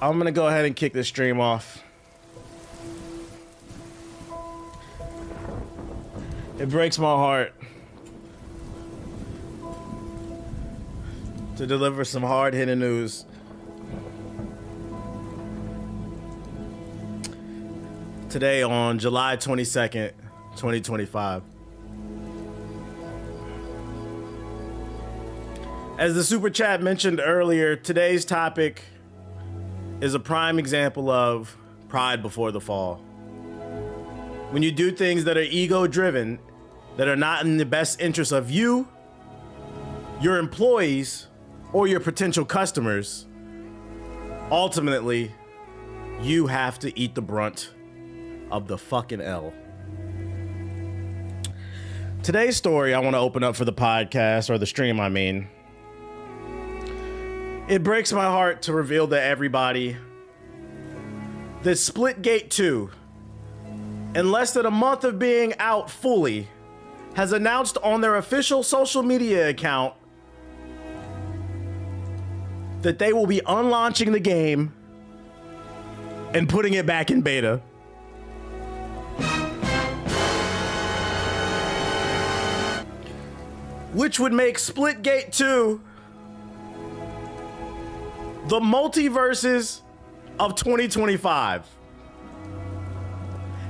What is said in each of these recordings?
I'm gonna go ahead and kick this stream off. It breaks my heart to deliver some hard-hitting news. Today on July 22nd, 2025. As the super chat mentioned earlier, today's topic is a prime example of pride before the fall. When you do things that are ego-driven, that are not in the best interest of you, your employees, or your potential customers, ultimately, you have to eat the brunt of the fucking L. Today's story I want to open up for the podcast, or the stream, I mean. It breaks my heart to reveal to everybody that Splitgate 2, in less than a month of being out fully, has announced on their official social media account that they will be unlaunching the game and putting it back in beta. Which would make Splitgate 2 the multiverses of 2025.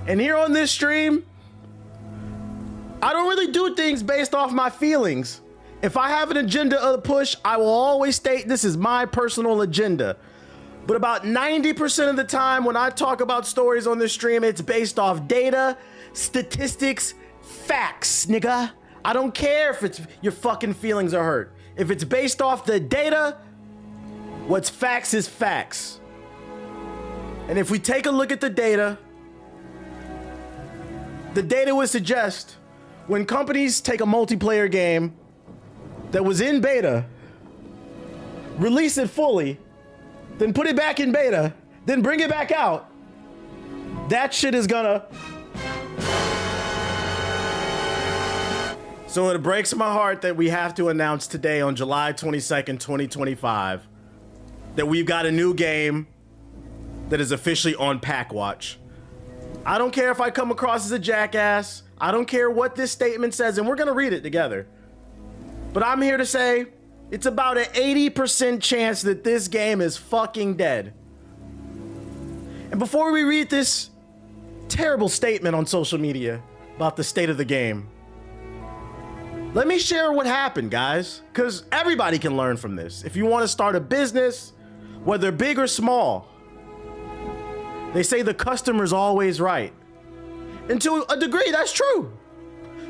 And here on this stream, I don't really do things based off my feelings. If I have an agenda to push, I will always state this is my personal agenda. But about 90% of the time when I talk about stories on this stream, it's based off data, statistics, facts, nigga. I don't care if it's your fucking feelings are hurt. If it's based off the data, what's facts is facts. And if we take a look at the data would suggest when companies take a multiplayer game that was in beta, release it fully, then put it back in beta, then bring it back out, that shit is gonna... So it breaks my heart that we have to announce today on July 22nd, 2025, that we've got a new game that is officially on Pack Watch. I don't care if I come across as a jackass. I don't care what this statement says, and we're gonna read it together. But I'm here to say it's about an 80% chance that this game is fucking dead. And before we read this terrible statement on social media about the state of the game, let me share what happened, guys, because everybody can learn from this. If you want to start a business, whether big or small, they say the customer's always right. And to a degree, that's true.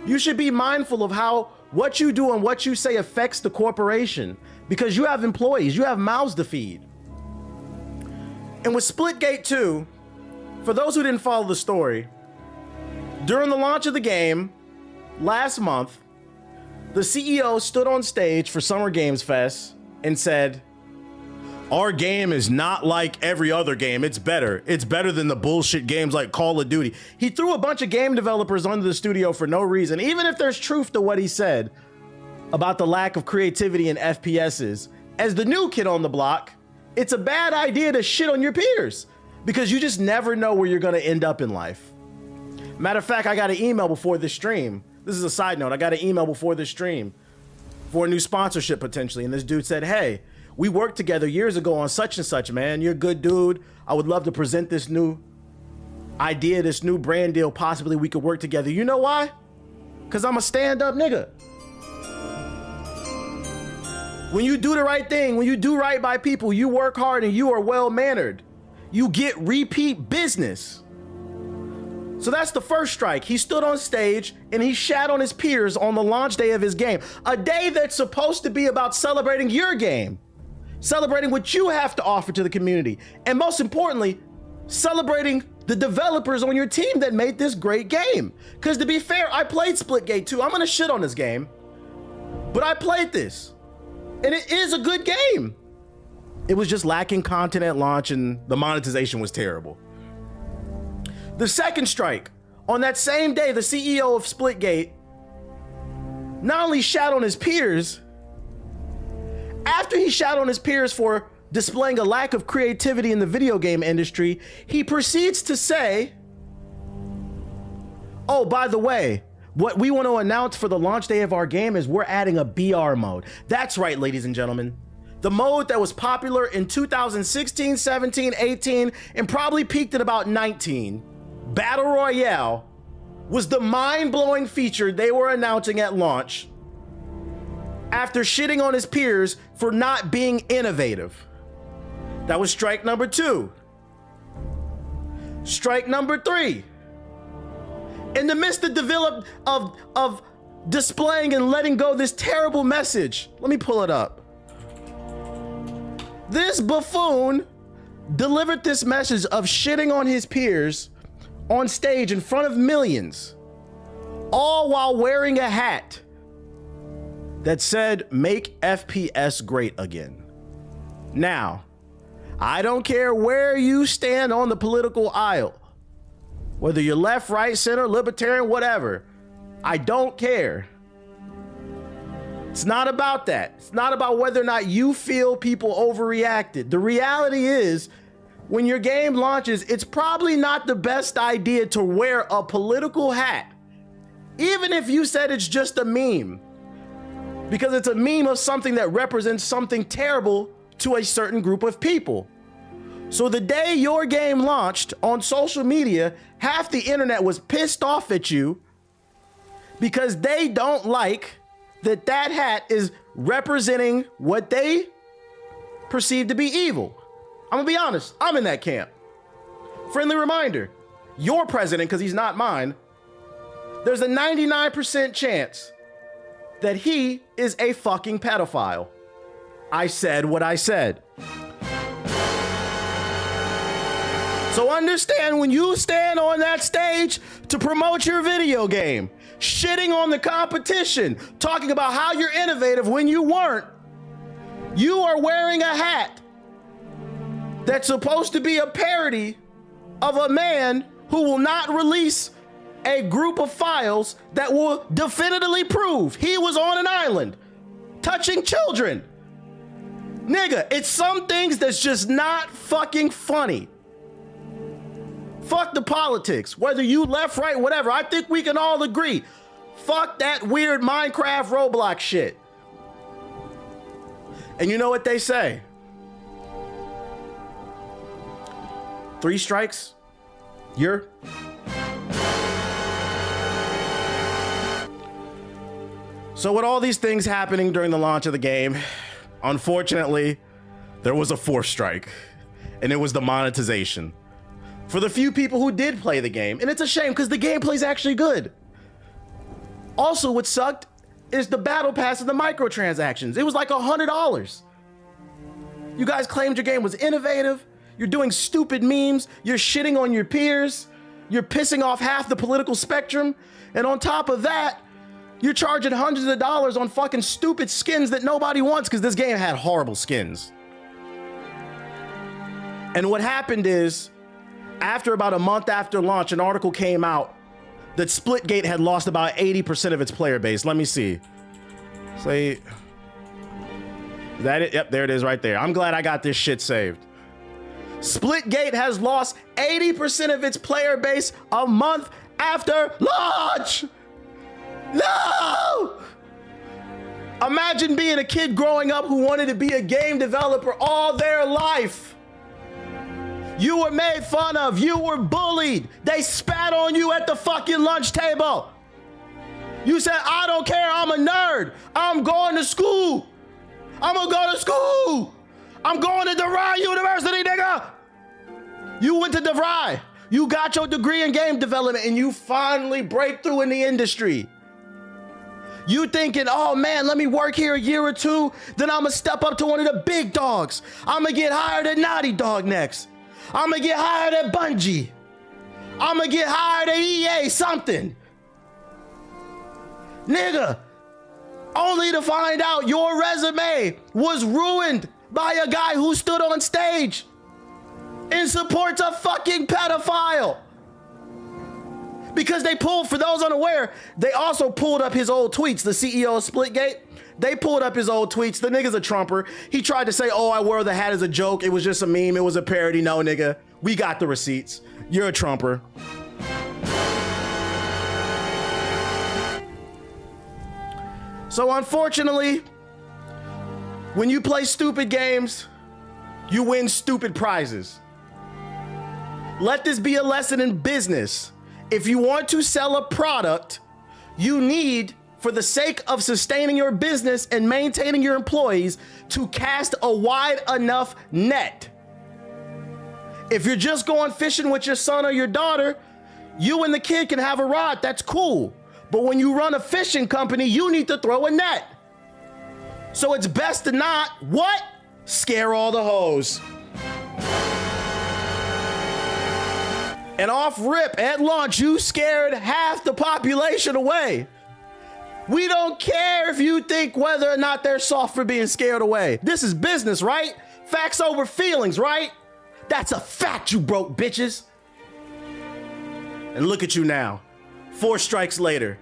You should be mindful of how what you do and what you say affects the corporation, because you have employees, you have mouths to feed. And with Splitgate 2, for those who didn't follow the story, during the launch of the game last month, the CEO stood on stage for Summer Games Fest and said, "Our game is not like every other game. It's better. It's better than the bullshit games like Call of Duty." He threw a bunch of game developers under the studio for no reason. Even if there's truth to what he said about the lack of creativity in FPSs, as the new kid on the block, it's a bad idea to shit on your peers because you just never know where you're gonna end up in life. Matter of fact, I got an email before this stream. This is a side note. I got an email before this stream for a new sponsorship potentially. And this dude said, "Hey, we worked together years ago on such and such, man. You're a good dude. I would love to present this new idea, this new brand deal. Possibly we could work together." You know why? Because I'm a stand-up nigga. When you do the right thing, when you do right by people, you work hard and you are well-mannered, you get repeat business. So that's the first strike. He stood on stage and he shat on his peers on the launch day of his game. A day that's supposed to be about celebrating your game. Celebrating what you have to offer to the community. And most importantly, celebrating the developers on your team that made this great game. Because to be fair, I played Splitgate 2. I'm gonna shit on this game, but I played this. And it is a good game. It was just lacking content at launch and the monetization was terrible. The second strike, on that same day, the CEO of Splitgate not only shat on his peers, after he shat on his peers for displaying a lack of creativity in the video game industry, he proceeds to say, oh, by the way, what we want to announce for the launch day of our game is we're adding a BR mode. That's right, ladies and gentlemen. The mode that was popular in 2016, 17, 18, and probably peaked at about 19, Battle Royale, was the mind-blowing feature they were announcing at launch after shitting on his peers for not being innovative. That was strike number 2. Strike number 3. In the midst of displaying and letting go this terrible message, let me pull it up. This buffoon delivered this message of shitting on his peers on stage in front of millions, all while wearing a hat that said, "Make FPS great again." Now, I don't care where you stand on the political aisle, whether you're left, right, center, libertarian, whatever. I don't care. It's not about that. It's not about whether or not you feel people overreacted. The reality is, when your game launches, it's probably not the best idea to wear a political hat, even if you said it's just a meme, because it's a meme of something that represents something terrible to a certain group of people. So the day your game launched on social media, half the internet was pissed off at you because they don't like that hat is representing what they perceive to be evil. I'm gonna be honest, I'm in that camp. Friendly reminder, your president, because he's not mine, there's a 99% chance that he is a fucking pedophile. I said what I said. So understand, when you stand on that stage to promote your video game, shitting on the competition, talking about how you're innovative when you weren't, you are wearing a hat that's supposed to be a parody of a man who will not release a group of files that will definitively prove he was on an island touching children. Nigga, it's some things that's just not fucking funny. Fuck the politics, whether you left, right, whatever. I think we can all agree. Fuck that weird Minecraft Roblox shit. And you know what they say? 3 strikes, you're... So with all these things happening during the launch of the game, unfortunately, there was a 4th strike, and it was the monetization. For the few people who did play the game, and it's a shame because the gameplay's actually good. Also, what sucked is the battle pass and the microtransactions. It was like $100. You guys claimed your game was innovative. You're doing stupid memes. You're shitting on your peers. You're pissing off half the political spectrum. And on top of that, you're charging hundreds of dollars on fucking stupid skins that nobody wants because this game had horrible skins. And what happened is, after about a month after launch, an article came out that Splitgate had lost about 80% of its player base. Let me see. Say, is that it? Yep, there it is right there. I'm glad I got this shit saved. Splitgate has lost 80% of its player base a month after launch. No! Imagine being a kid growing up who wanted to be a game developer all their life. You were made fun of. You were bullied. They spat on you at the fucking lunch table. You said, I don't care. I'm a nerd. I'm going to school. I'm going to go to school. I'm going to DeVry University, nigga. You went to DeVry. You got your degree in game development and you finally break through in the industry. You thinking, oh man, let me work here a year or two. Then I'm going to step up to one of the big dogs. I'm going to get hired at Naughty Dog next. I'm gonna get hired at Bungie. I'm gonna get hired at EA something. Nigga, only to find out your resume was ruined by a guy who stood on stage and supports a fucking pedophile. Because they pulled, for those unaware, they also pulled up his old tweets, the CEO of Splitgate. They pulled up his old tweets. The nigga's a Trumper. He tried to say, oh, I wore the hat as a joke. It was just a meme. It was a parody. No, nigga. We got the receipts. You're a Trumper. So unfortunately, when you play stupid games, you win stupid prizes. Let this be a lesson in business. If you want to sell a product, you need, for the sake of sustaining your business and maintaining your employees, to cast a wide enough net. If you're just going fishing with your son or your daughter, you and the kid can have a rod. That's cool. But when you run a fishing company, you need to throw a net. So it's best to not, what? Scare all the hoes. And off rip, at launch, you scared half the population away. We don't care if you think whether or not they're soft for being scared away. This is business, right? Facts over feelings, right? That's a fact, you broke bitches. And look at you now, 4 strikes later,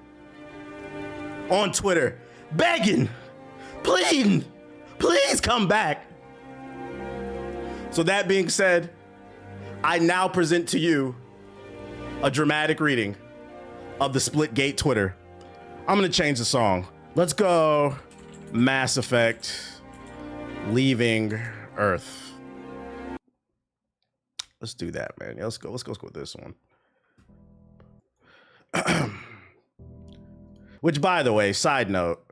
on Twitter, begging, pleading, please come back. So that being said, I now present to you a dramatic reading of the Splitgate Twitter. I'm gonna change the song. Let's go Mass Effect, Leaving Earth. Let's do that, man. Yeah, let's go with this one. Which, by the way, side note,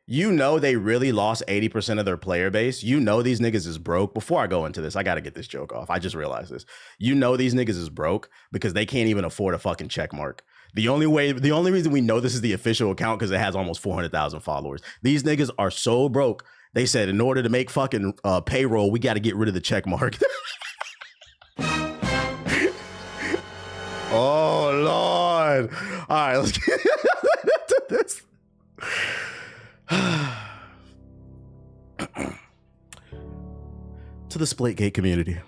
you know they really lost 80% of their player base. You know these niggas is broke. Before I go into this, I gotta get this joke off. I just realized this. You know these niggas is broke because they can't even afford a fucking check mark. The only reason we know this is the official account because it has almost 400,000 followers. These niggas are so broke. They said in order to make fucking payroll, we got to get rid of the check mark. Oh, Lord. All right, let's get into this. To the Splitgate community.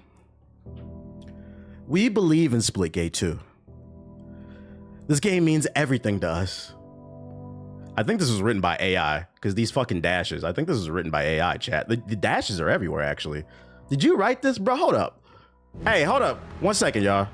We believe in Splitgate too. This game means everything to us. I think this was written by AI because these fucking dashes. I think this was written by AI, chat. The dashes are everywhere, actually. Did you write this, bro? Hold up. Hey, hold up. 1 second, y'all.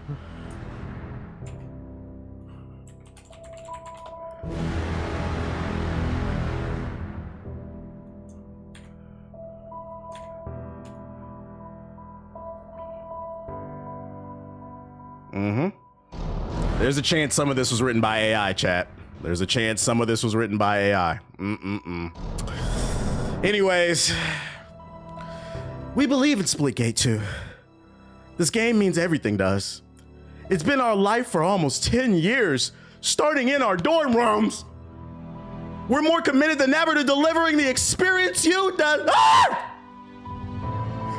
There's a chance some of this was written by AI, chat. There's a chance some of this was written by AI. Anyways, we believe in Splitgate too. This game means everything to us. It's been our life for almost 10 years, starting in our dorm rooms. We're more committed than ever to delivering the experience you deserve.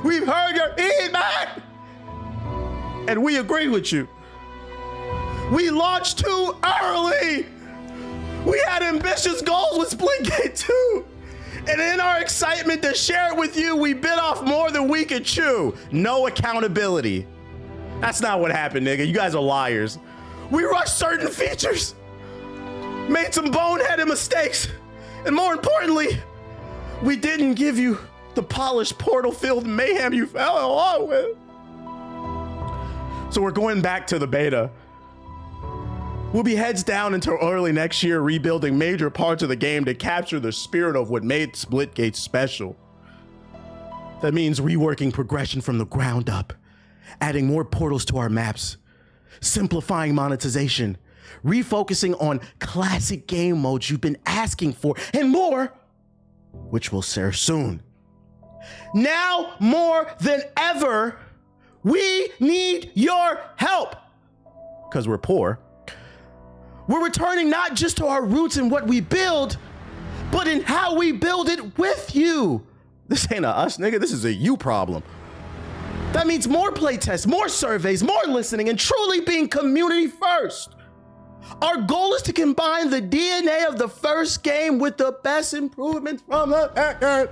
We've heard your feedback, and we agree with you. We launched too early. We had ambitious goals with Splitgate 2. And in our excitement to share it with you, we bit off more than we could chew. No accountability. That's not what happened, nigga. You guys are liars. We rushed certain features, made some boneheaded mistakes, and more importantly, we didn't give you the polished portal-filled mayhem you fell in love with. So we're going back to the beta. We'll be heads down until early next year, rebuilding major parts of the game to capture the spirit of what made Splitgate special. That means reworking progression from the ground up, adding more portals to our maps, simplifying monetization, refocusing on classic game modes you've been asking for, and more, which will share soon. Now more than ever, we need your help. Because we're poor. We're returning not just to our roots in what we build, but in how we build it with you. This ain't a us, nigga. This is a you problem. That means more playtests, more surveys, more listening, and truly being community first. Our goal is to combine the DNA of the first game with the best improvements from the second.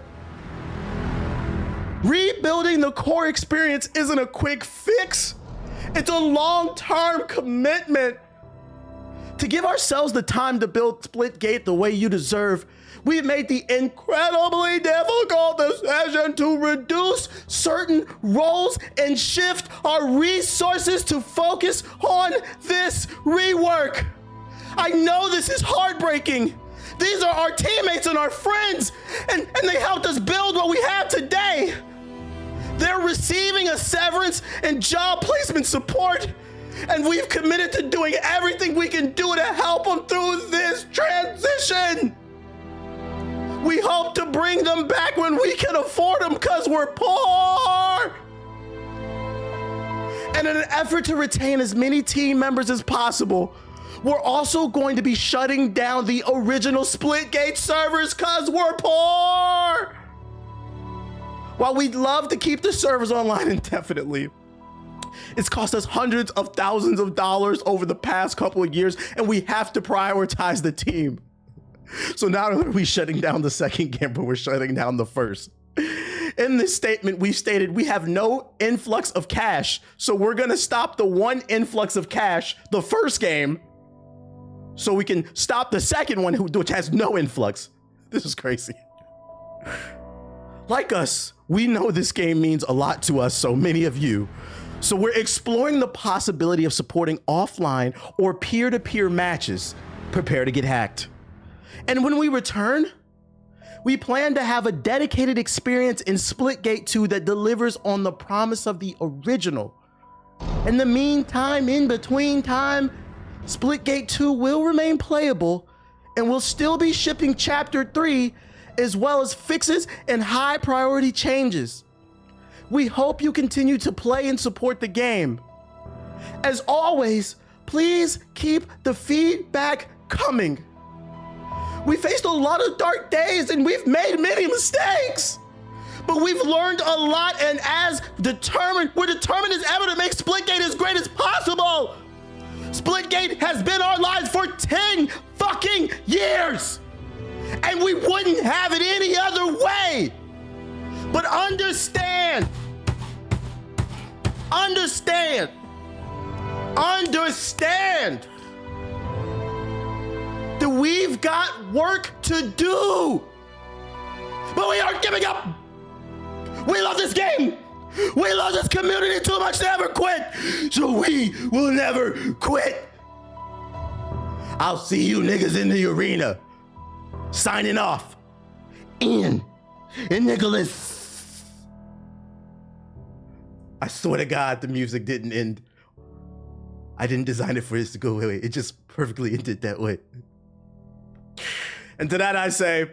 Rebuilding the core experience isn't a quick fix. It's a long-term commitment. To give ourselves the time to build Splitgate the way you deserve, We've made the incredibly difficult decision to reduce certain roles and shift our resources to focus on this rework. I know this is heartbreaking. These are our teammates and our friends, and they helped us build what we have today. They're receiving a severance and job placement support, and we've committed to doing everything we can do to help them through this transition. We hope to bring them back when we can afford them because we're poor. And in an effort to retain as many team members as possible, we're also going to be shutting down the original Splitgate servers because we're poor. While we'd love to keep the servers online indefinitely, it's cost us hundreds of thousands of dollars over the past couple of years, and we have to prioritize the team. So not only are we shutting down the second game, but we're shutting down the first. In this statement, we stated we have no influx of cash, so we're gonna stop the one influx of cash, the first game, so we can stop the second one, which has no influx. This is crazy. Like us, we know this game means a lot to us, so many of you. So we're exploring the possibility of supporting offline or peer-to-peer matches. Prepare to get hacked. And when we return, we plan to have a dedicated experience in Splitgate 2 that delivers on the promise of the original. In the meantime, in between time, Splitgate 2 will remain playable, and we'll still be shipping Chapter 3, as well as fixes and high priority changes. We hope you continue to play and support the game. As always, please keep the feedback coming. We faced a lot of dark days and we've made many mistakes, but we've learned a lot, and we're determined as ever to make Splitgate as great as possible. Splitgate has been our lives for 10 fucking years, and we wouldn't have it any other way. But understand that we've got work to do, but we aren't giving up. We love this game. We love this community too much to ever quit, so we will never quit. I'll see you niggas in the arena. Signing off, Ian and Nicholas. I swear to God, the music didn't end. I didn't design it for this to go away. It just perfectly ended that way. And to that I say,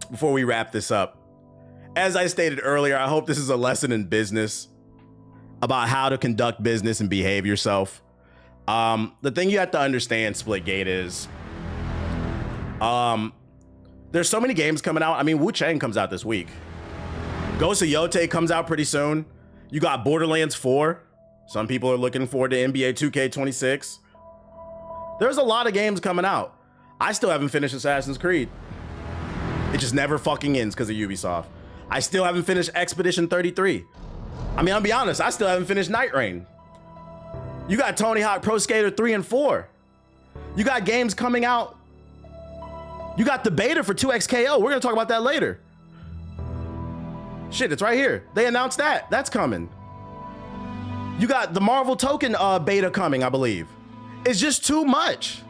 before we wrap this up, as I stated earlier, I hope this is a lesson in business about how to conduct business and behave yourself. The thing you have to understand, Splitgate, is there's so many games coming out. I mean, Wu-Chang comes out this week. Ghost of Yote comes out pretty soon. You got Borderlands 4. Some people are looking forward to NBA 2K26. There's a lot of games coming out. I still haven't finished Assassin's Creed. It just never fucking ends because of Ubisoft. I still haven't finished Expedition 33. I mean, I'll be honest, I still haven't finished Night Rain. You got Tony Hawk Pro Skater 3 and 4. You got games coming out. You got the beta for 2XKO. We're gonna talk about that later. Shit, it's right here. They announced that. That's coming. You got the Marvel Token beta coming, I believe. It's just too much.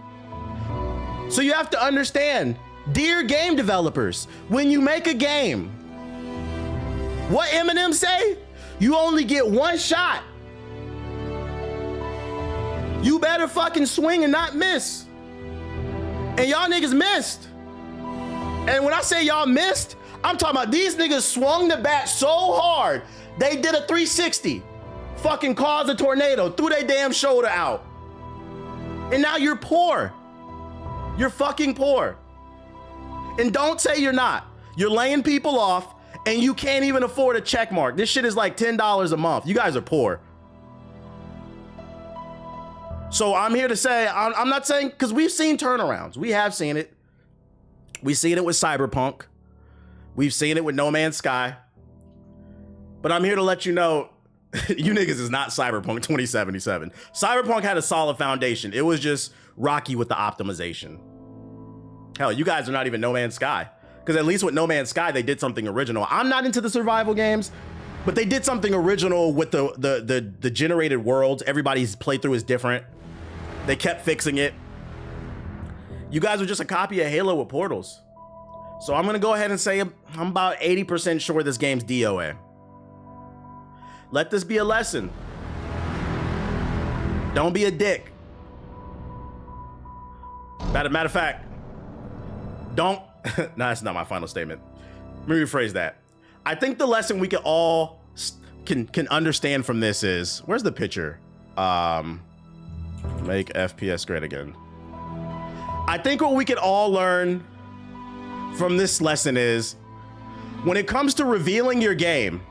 So you have to understand, dear game developers, when you make a game, what Eminem say? You only get one shot. You better fucking swing and not miss. And y'all niggas missed. And when I say y'all missed, I'm talking about these niggas swung the bat so hard, they did a 360. Fucking caused a tornado, threw their damn shoulder out. And now you're poor. You're fucking poor. And don't say you're not. You're laying people off and you can't even afford a check mark. This shit is like $10 a month. You guys are poor. So I'm here to say, I'm not saying, because we've seen turnarounds. We have seen it. We've seen it with Cyberpunk. We've seen it with No Man's Sky. But I'm here to let you know, you niggas is not Cyberpunk 2077. Cyberpunk had a solid foundation. It was just rocky with the optimization. Hell, you guys are not even No Man's Sky. Because at least with No Man's Sky, they did something original. I'm not into the survival games, but they did something original with the generated worlds. Everybody's playthrough is different. They kept fixing it. You guys are just a copy of Halo with portals. So I'm gonna go ahead and say I'm about 80% sure this game's DOA. Let this be a lesson. Don't be a dick. Matter of fact, don't, no, that's not my final statement. Let me rephrase that. I think the lesson we can all can understand from this is, where's the picture? Make FPS great again. I think what we can all learn from this lesson is, when it comes to revealing your game,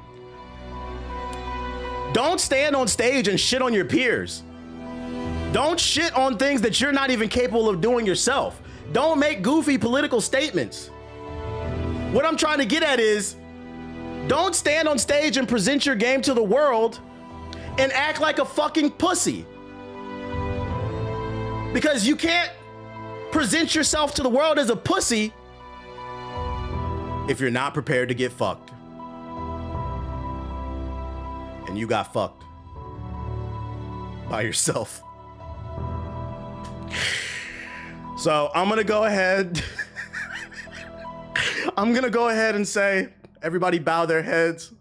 don't stand on stage and shit on your peers. Don't shit on things that you're not even capable of doing yourself. Don't make goofy political statements. What I'm trying to get at is, don't stand on stage and present your game to the world and act like a fucking pussy. Because you can't present yourself to the world as a pussy if you're not prepared to get fucked. And you got fucked by yourself. So I'm gonna go ahead. I'm gonna go ahead and say, everybody bow their heads.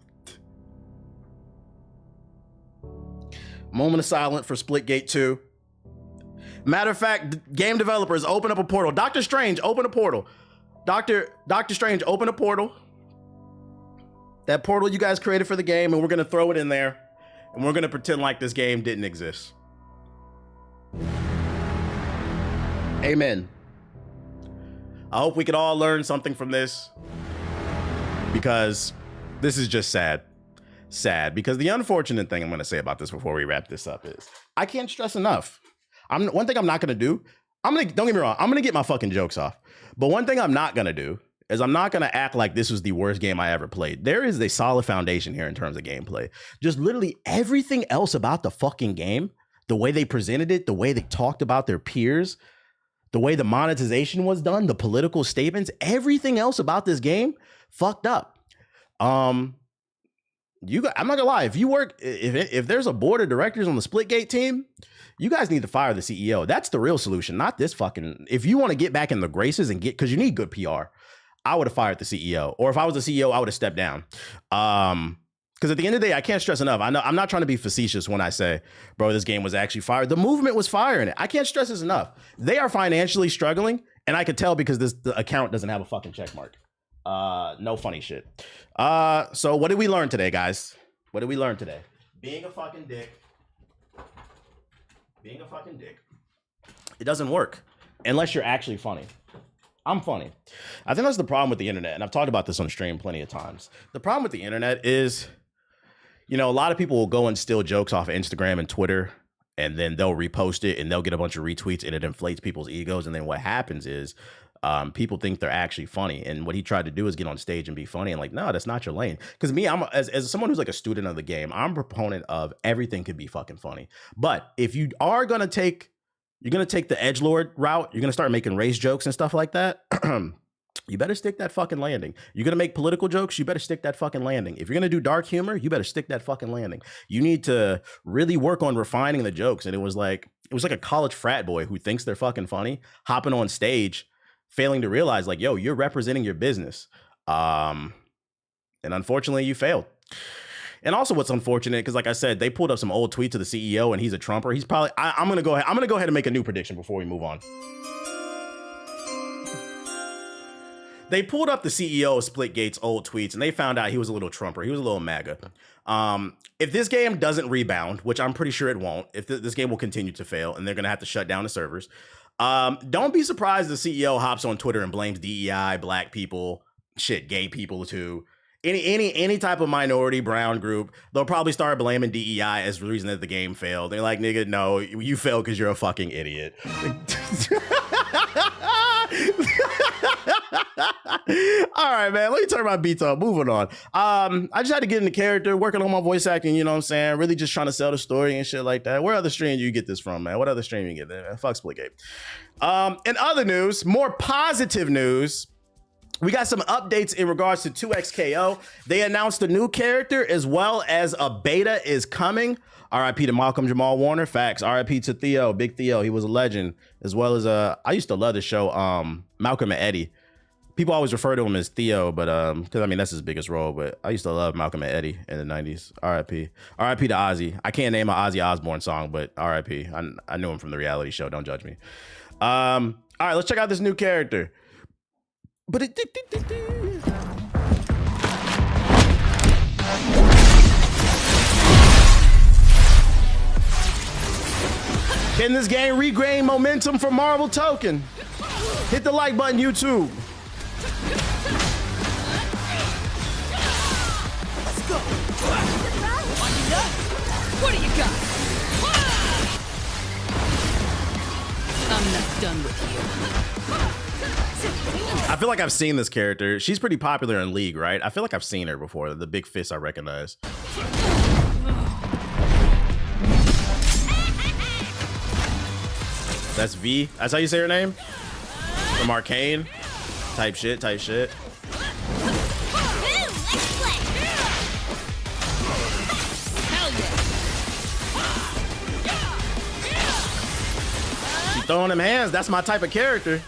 Moment of silence for Splitgate 2. Matter of fact, game developers, open up a portal. Doctor Strange, open a portal. Doctor Strange, open a portal. That portal you guys created for the game, and we're gonna throw it in there, and we're gonna pretend like this game didn't exist. Amen. I hope we could all learn something from this, because this is just sad. Sad, because the unfortunate thing I'm gonna say about this before we wrap this up is, I can't stress enough. One thing I'm not gonna do, don't get me wrong, I'm gonna get my fucking jokes off. But one thing I'm not gonna do is I'm not gonna act like this was the worst game I ever played. There is a solid foundation here in terms of gameplay. Just literally everything else about the fucking game, the way they presented it, the way they talked about their peers, the way the monetization was done, the political statements, everything else about this game, fucked up. I'm not gonna lie, if there's a board of directors on the Splitgate team, you guys need to fire the CEO. That's the real solution, not this fucking, if you want to get back in the graces and because you need good PR, I would have fired the CEO. Or if I was the CEO, I would have stepped down. Because at the end of the day, I can't stress enough. I know I'm not trying to be facetious when I say, bro, this game was actually fired. The movement was firing it. I can't stress this enough. They are financially struggling, and I could tell because the account doesn't have a fucking check mark. No funny shit. So what did we learn today, guys? What did we learn today? Being a fucking dick. Being a fucking dick. It doesn't work unless you're actually funny. I'm funny. I think that's the problem with the internet, and I've talked about this on stream plenty of times. The problem with the internet is, you know, a lot of people will go and steal jokes off of Instagram and Twitter, and then they'll repost it, and they'll get a bunch of retweets, and it inflates people's egos, and then what happens is people think they're actually funny, and what he tried to do is get on stage and be funny, and like, no, that's not your lane. Because me, I'm as someone who's like a student of the game, I'm a proponent of everything could be fucking funny. But if you are gonna take, you're gonna take the edgelord route, you're gonna start making race jokes and stuff like that. You better stick that fucking landing. You're gonna make political jokes, you better stick that fucking landing. If you're gonna do dark humor, you better stick that fucking landing. You need to really work on refining the jokes. And it was like a college frat boy who thinks they're fucking funny, hopping on stage, failing to realize, like, yo, you're representing your business. And unfortunately, you failed. And also what's unfortunate, because like I said, they pulled up some old tweets of the CEO and he's a Trumper. He's probably, I'm gonna go ahead and make a new prediction before we move on. They pulled up the CEO of Splitgate's old tweets and they found out he was a little Trumper. He was a little MAGA. If this game doesn't rebound, which I'm pretty sure it won't, if this game will continue to fail and they're gonna have to shut down the servers, don't be surprised the CEO hops on Twitter and blames DEI, black people, shit, gay people too. Any type of minority, brown group, they'll probably start blaming DEI as the reason that the game failed. They're like, nigga, no, you failed because you're a fucking idiot. All right, man. Let me turn my beats up. Moving on. I just had to get into character, working on my voice acting, you know what I'm saying? Really just trying to sell the story and shit like that. Where other stream do you get this from, man? What other stream you get there, man? Fuck Splitgate. In other news, more positive news, we got some updates in regards to 2XKO. They announced a new character as well as a beta is coming. RIP to Malcolm Jamal Warner. Facts. RIP to Theo, Big Theo. He was a legend. As well as I used to love the show Malcolm and Eddie. People always refer to him as Theo, but because I mean that's his biggest role. But I used to love Malcolm and Eddie in the 90s. RIP. RIP to Ozzy. I can't name an Ozzy Osbourne song, but RIP. I knew him from the reality show. Don't judge me. All right, let's check out this new character. But can this game regain momentum for Marvel Token? Hit the like button, YouTube. Let's go. What do you got? I'm not done with you. I feel like I've seen this character. She's pretty popular in League, right? I feel like I've seen her before. The big fist I recognize. That's V. That's how you say her name? From Arcane? Type shit. She throwing them hands. That's my type of character.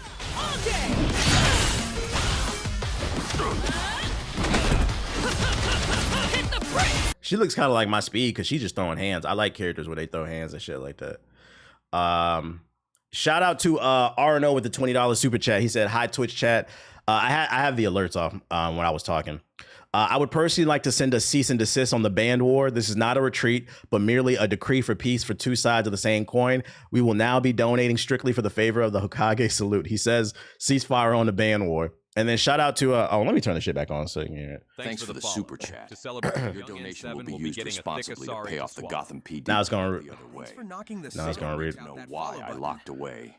She looks kind of like my speed because she's just throwing hands. I like characters where they throw hands and shit like that. Shout out to RNO with the $20 super chat. He said, hi, Twitch chat. I have the alerts off when I was talking. I would personally like to send a cease and desist on the band war. This is not a retreat, but merely a decree for peace for two sides of the same coin. We will now be donating strictly for the favor of the Hokage salute. He says, ceasefire on the band war. And then shout out to, let me turn the shit back on so you can hear it. Thanks for the super chat. To celebrate your donation will be used responsibly to pay off the Gotham PD. Now it's going the other way. Now it's going to read. I don't know why I locked away.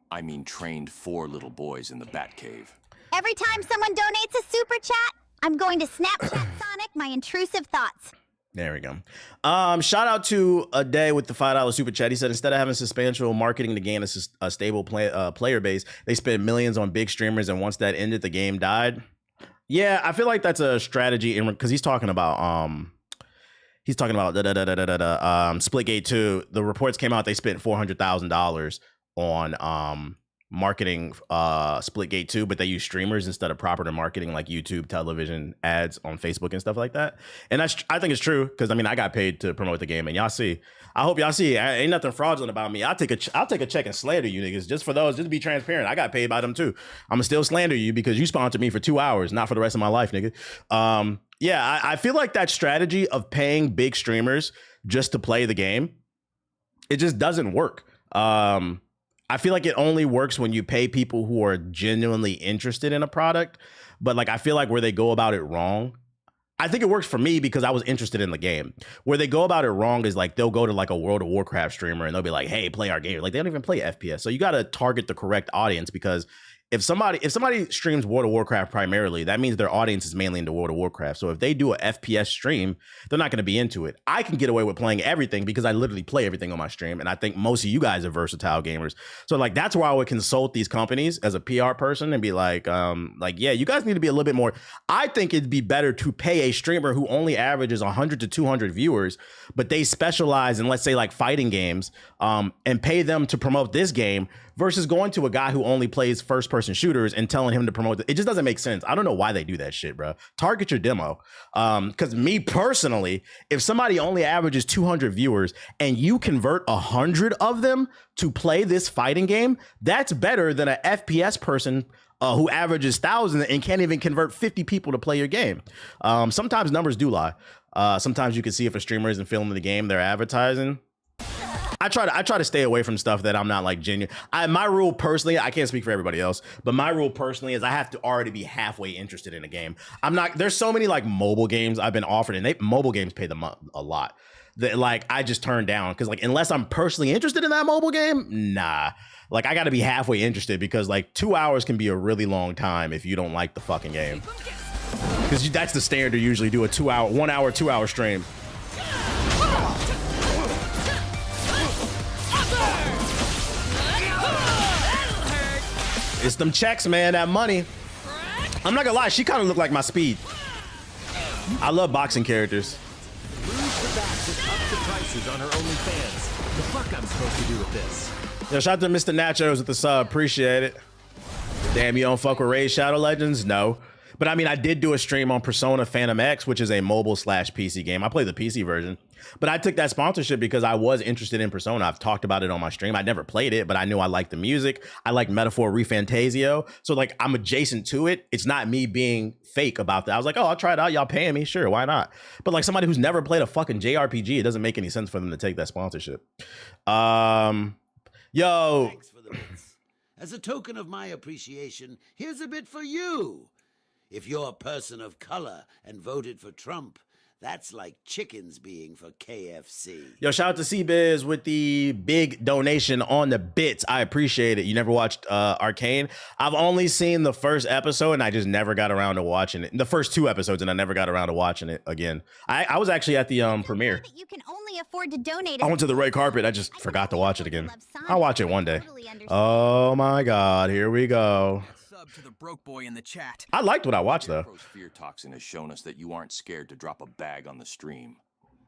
I mean, trained 4 little boys in the Batcave. Every time someone donates a super chat, I'm going to Snapchat Sonic my intrusive thoughts. There we go. Shout out to a day with the $5 super chat. He said instead of having substantial marketing to gain a stable player base, they spent millions on big streamers, and once that ended, the game died. Yeah, I feel like that's a strategy because he's talking about Splitgate 2. The reports came out they spent $400,000 on marketing Splitgate 2, but they use streamers instead of proper marketing like YouTube, television, ads on Facebook and stuff like that. And I think it's true because I mean I got paid to promote the game, and y'all see. I hope y'all see. Ain't nothing fraudulent about me. I'll take a check and slander you niggas just for those. Just to be transparent, I got paid by them too. I'ma still slander you because you sponsored me for 2 hours, not for the rest of my life, nigga. Yeah, I feel like that strategy of paying big streamers just to play the game, it just doesn't work. I feel like it only works when you pay people who are genuinely interested in a product. But like, I feel like where they go about it wrong, I think it works for me because I was interested in the game. Where they go about it wrong is like, they'll go to like a World of Warcraft streamer and they'll be like, hey, play our game. Like they don't even play FPS. So you got to target the correct audience because if somebody streams World of Warcraft primarily, that means their audience is mainly into World of Warcraft. So if they do a FPS stream, they're not going to be into it. I can get away with playing everything because I literally play everything on my stream. And I think most of you guys are versatile gamers. So like, that's where I would consult these companies as a PR person and be like, yeah, you guys need to be a little bit more. I think it'd be better to pay a streamer who only averages 100 to 200 viewers, but they specialize in, let's say, like fighting games, and pay them to promote this game versus going to a guy who only plays first-person shooters and telling him to promote it. It just doesn't make sense. I don't know why they do that shit, bro. Target your demo. Because me personally, if somebody only averages 200 viewers and you convert 100 of them to play this fighting game, that's better than an FPS person who averages thousands and can't even convert 50 people to play your game. Sometimes numbers do lie. Sometimes you can see if a streamer isn't filming the game, they're advertising. I try to stay away from stuff that I'm not like genuine. My rule personally, I can't speak for everybody else, but my rule personally is I have to already be halfway interested in a game. I'm not. There's so many like mobile games I've been offered, and mobile games pay them a lot. That like I just turn down because like unless I'm personally interested in that mobile game, nah. Like I got to be halfway interested because like 2 hours can be a really long time if you don't like the fucking game. Because that's the standard to usually do a 1 hour, 2 hour stream. It's them checks, man, that money. I'm not gonna lie, she kind of looked like my speed. I love boxing characters. Lose the back just up the prices on her OnlyFans. The fuck I'm supposed to do with this? Yo, shout out to Mr. Nachos with the sub. Appreciate it. Damn, you don't fuck with Raid Shadow Legends? No. But I mean, I did do a stream on Persona Phantom X, which is a mobile/PC game. I play the PC version. But I took that sponsorship because I was interested in Persona. I've talked about it on my stream. I never played it, but I knew I liked the music. I like Metaphor ReFantasio. So like I'm adjacent to it. It's not me being fake about that. I was like, oh, I'll try it out. Y'all paying me? Sure, why not? But like somebody who's never played a fucking JRPG, it doesn't make any sense for them to take that sponsorship. Yo. Thanks for the bits. As a token of my appreciation, here's a bit for you. If you're a person of color and voted for Trump, that's like chickens being for KFC. Yo, shout out to C-Biz with the big donation on the bits. I appreciate it. You never watched Arcane? I've only seen the first episode and I just never got around to watching it. The first 2 episodes and I never got around to watching it again. I was actually at the premiere. You can only afford to donate. I went to the red carpet. I just forgot to watch it again. I'll watch it one day. Oh my God, here we go. To the broke boy in the chat. I liked what I watched though. Fear toxin has shown us that you aren't scared to drop a bag on the stream.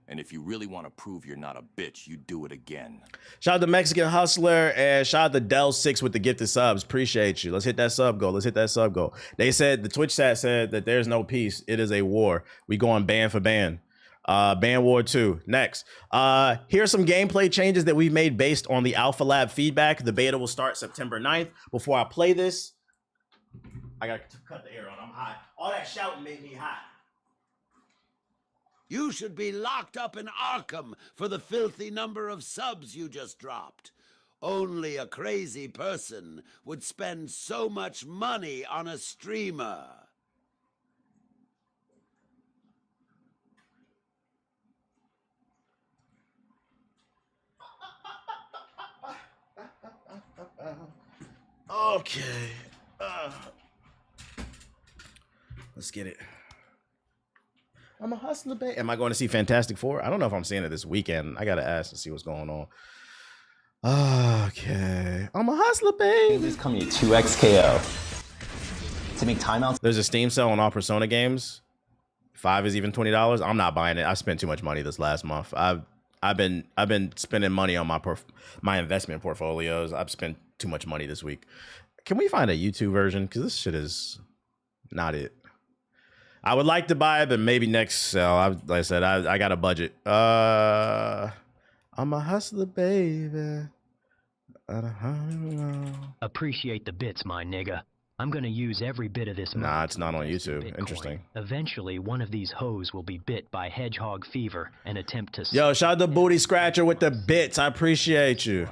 And if you really want to prove you're not a bitch, you do it again. Shout out to Mexican Hustler and shout out to Del6 with the gifted subs. Appreciate you. Let's hit that sub goal. Let's hit that sub goal. They said, the Twitch chat said that there's no peace. It is a war. We going ban for ban. Ban War 2. Next. Here's some gameplay changes that we've made based on the Alpha Lab feedback. The beta will start September 9th. Before I play this, I gotta cut the air on. I'm hot. All that shouting made me hot. You should be locked up in Arkham for the filthy number of subs you just dropped. Only a crazy person would spend so much money on a streamer. Okay. Let's get it. I'm a hustler, babe. Am I going to see Fantastic Four? I don't know if I'm seeing it this weekend. I gotta ask to see what's going on. Okay. I'm a hustler, babe. This coming to 2x KO. To make timeouts. There's a Steam sale on all Persona games. 5 is even $20. I'm not buying it. I spent too much money this last month. I've been spending money on my investment portfolios. I've spent too much money this week. Can we find a YouTube version? Because this shit is not it. I would like to buy it, but maybe next sale. Like I said, I got a budget. I'm a hustler, baby. Appreciate the bits, my nigga. I'm gonna use every bit of this. Nah, it's not on YouTube. Interesting. Eventually, one of these hoes will be bit by hedgehog fever and attempt to. Yo, shout out to Booty Scratcher with the bits. I appreciate you.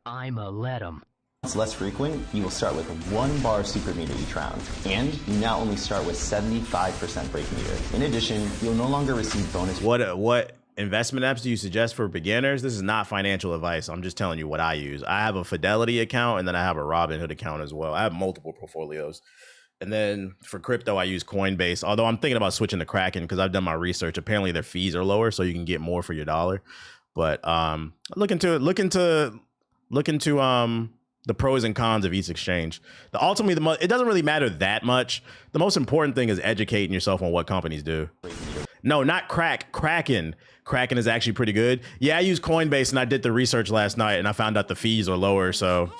I'ma let 'em. It's less frequent. You will start with 1 bar super meter each round, and you now only start with 75% break meter. In addition, you'll no longer receive bonus. What investment apps do you suggest for beginners? This is not financial advice. I'm just telling you what I use. I have a Fidelity account and then I have a Robinhood account as well. I have multiple portfolios. And then for crypto, I use Coinbase. Although I'm thinking about switching to Kraken because I've done my research. Apparently their fees are lower, so you can get more for your dollar. But look into the pros and cons of each exchange. Ultimately, it doesn't really matter that much. The most important thing is educating yourself on what companies do. No, not Kraken. Kraken is actually pretty good. Yeah, I use Coinbase and I did the research last night and I found out the fees are lower, so. Hey,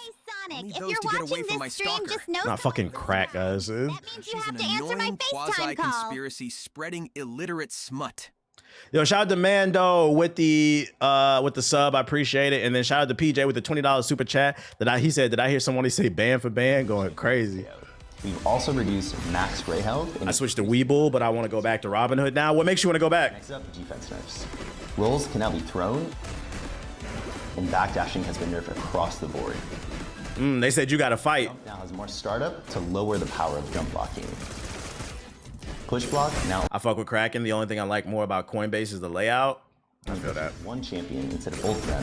Sonic, if you're watching this stream, just know not fucking crack, guys. that means you have to answer my FaceTime call. Quasi-conspiracy spreading illiterate smut. Yo, shout out to Mando with the sub. I appreciate it. And then shout out to PJ with the $20 super chat. He said, did I hear somebody say ban for ban? Going crazy. We've also reduced max gray health. I switched to Weeble, but I want to go back to Robinhood now. What makes you want to go back? Next up, defense nerfs. Rolls can now be thrown. and backdashing has been nerfed across the board. They said you gotta fight. Jump now has more startup to lower the power of jump blocking. Push block now I fuck with Kraken. The only thing I like more about Coinbase is the layout. I feel that. one champion instead of both of them.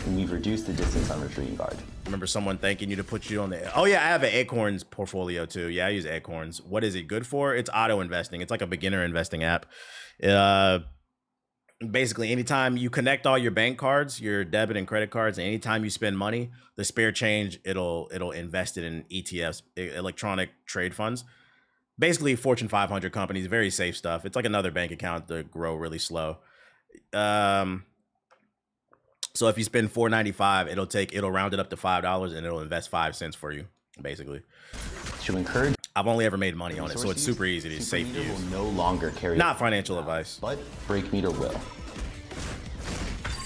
And we've reduced the distance on retreating guard. Remember someone thanking you to put you on the... Oh yeah, I have an Acorns portfolio too. Yeah, I use Acorns. What is it good for? It's auto investing. It's like a beginner investing app. Basically, anytime you connect all your bank cards, your debit and credit cards, and anytime you spend money, the spare change, it'll invest it in ETFs, electronic trade funds. Basically, Fortune 500 companies, very safe stuff. It's like another bank account to grow really slow. So if you spend $4.95, it'll round it up to $5 and it'll invest 5 cents for you, basically. To encourage, I've only ever made money on it, so it's super easy to safe to Meter use. will no longer carry Not financial advice. but Break Meter will.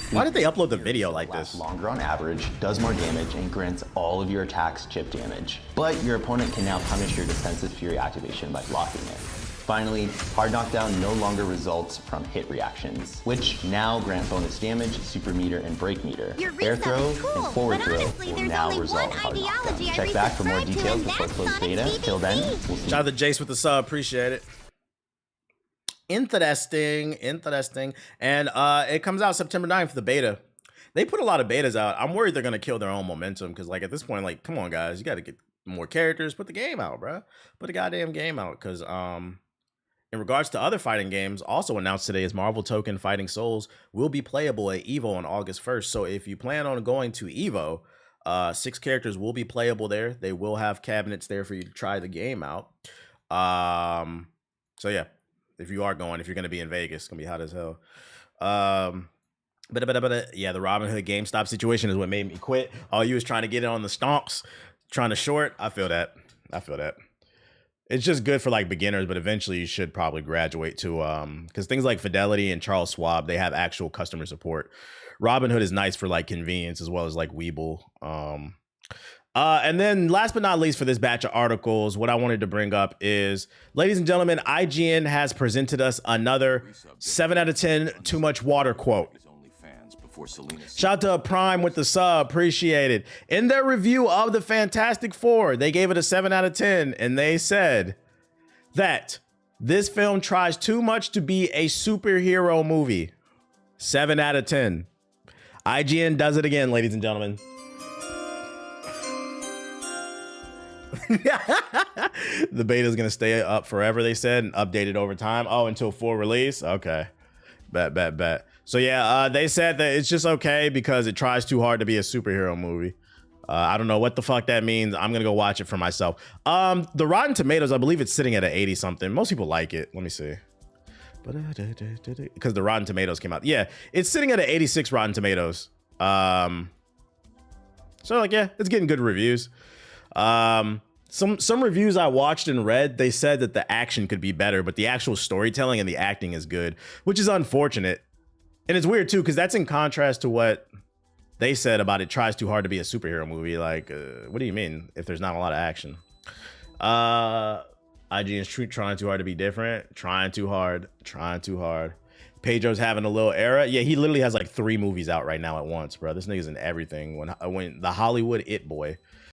Why did they upload the video like Lasts this? longer on average, does more damage, and grants all of your attacks chip damage. But your opponent can now punish your defensive Fury activation by blocking it. Finally, Hard Knockdown no longer results from hit reactions, which now grant bonus damage, Super Meter, and Break Meter. Your Air reset throw is cool, and forward but throw honestly, will there's now only result one in Hard Knockdown. ideology I Check back for more resubscribe to, details and before that's closed Sonic's beta. Till then, BBC. we'll see. Shout out to Jace with the sub, appreciate it. Interesting. And it comes out September 9th for the beta. They put a lot of betas out. I'm worried they're gonna kill their own momentum because, like, at this point, like, come on, guys, you got to get more characters. Put the game out, bro. Put the goddamn game out. Because in regards to other fighting games, also announced today is Marvel Token Fighting Souls will be playable at EVO on August 1st. So if you plan on going to EVO, 6 characters will be playable there. They will have cabinets there for you to try the game out. So yeah, if you're going to be in Vegas, it's gonna be hot as hell. But yeah, the Robin Hood GameStop situation is what made me quit. All you was trying to get it on the stonks, trying to short. I feel that. It's just good for like beginners, but eventually you should probably graduate to because things like Fidelity and Charles Schwab, they have actual customer support. Robinhood is nice for like convenience as well as like Webull. And then last but not least for this batch of articles, what I wanted to bring up is, ladies and gentlemen, IGN has presented us another 7 out of 10 too much water quote. Shout out to Prime with the sub, appreciate it. In their review of the Fantastic Four, they gave it a 7 out of 10, and they said that this film tries too much to be a superhero movie. 7 out of 10. IGN does it again, ladies and gentlemen. The beta is going to stay up forever, they said, and updated over time. Oh, until full release? Okay. Bet. So yeah, they said that it's just okay because it tries too hard to be a superhero movie. I don't know what the fuck that means. I'm gonna go watch it for myself. The Rotten Tomatoes, I believe it's sitting at an 80 something. Most people like it. Let me see. Because the Rotten Tomatoes came out. Yeah, it's sitting at an 86 Rotten Tomatoes. So like, yeah, it's getting good reviews. Some reviews I watched and read, they said that the action could be better, but the actual storytelling and the acting is good, which is unfortunate. And it's weird too, because that's in contrast to what they said about it tries too hard to be a superhero movie. Like, what do you mean if there's not a lot of action? IGN's trying too hard to be different, trying too hard. Pedro's having a little era. Yeah, he literally has like 3 movies out right now at once, bro. This nigga's in everything. When the Hollywood It Boy.